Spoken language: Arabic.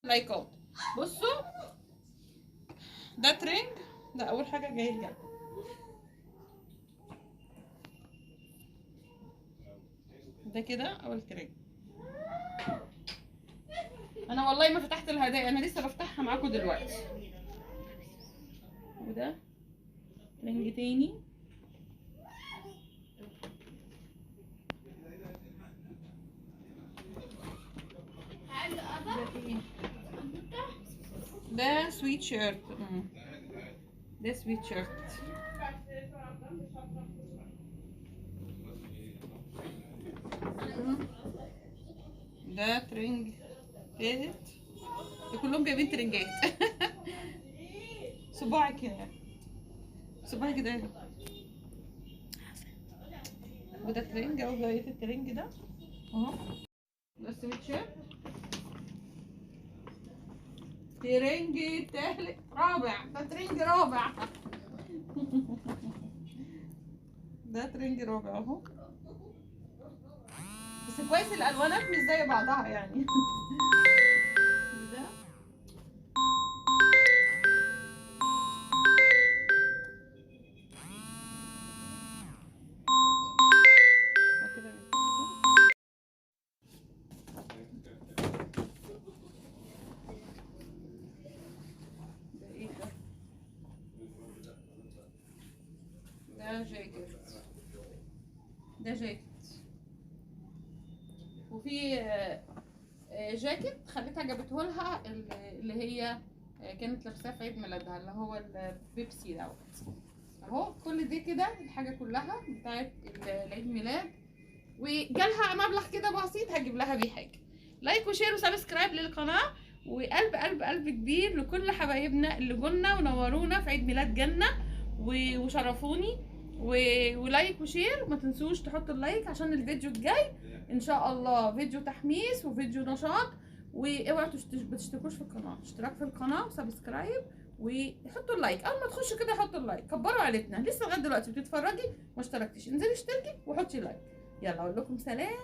لايكات. بصوا ده ترنج، ده اول حاجه جايه لي. ده كده اول ترنج. انا والله ما فتحت الهدايا، انا لسه بفتحها معاكم دلوقتي. وده ترنج تاني. ده ايه؟ ده سويت شيرت. ده سويت شيرت. ده ترنج تالت. ده كلهم جايبين ترنجات. صباعي كده، صباعي كده. وده ترنج اهو، جاية الترنج ده اهو. ده سويت شيرت. ترنج تالت رابع. ده ترنج رابع. ده ترنج رابع اهو. بس كويس الالوانات مش زي بعضها يعني. ده ايه ده؟ ده جاكيت. ده جاكيت. وفي جاكيت خليتها جابته لها اللي هي كانت لابساه في عيد ميلادها، اللي هو البيبسي دوت اهو. كل دي كده الحاجه كلها بتاعت العيد ميلاد، وجالها مبلغ كده بسيط هجيب لها بيه حاجه. لايك وشير وسبسكرايب للقناه، وقلب قلب قلب كبير لكل حبايبنا اللي جولنا ونورونا في عيد ميلاد جنة وشرفوني. ولايك وشير، ما تنسوش تحطوا اللايك عشان الفيديو الجاي ان شاء الله فيديو تحميس وفيديو نشاط. واوعوا ما تشتركوش في القناه، اشتراك في القناه وسبسكرايب وحطوا اللايك. اول ما تخشوا كده حطوا اللايك، كبروا عيلتنا. لسه لغايه دلوقتي بتتفرجي ما اشتركتيش، انزلي اشتركي وحطي لايك. يلا اقول لكم سلام.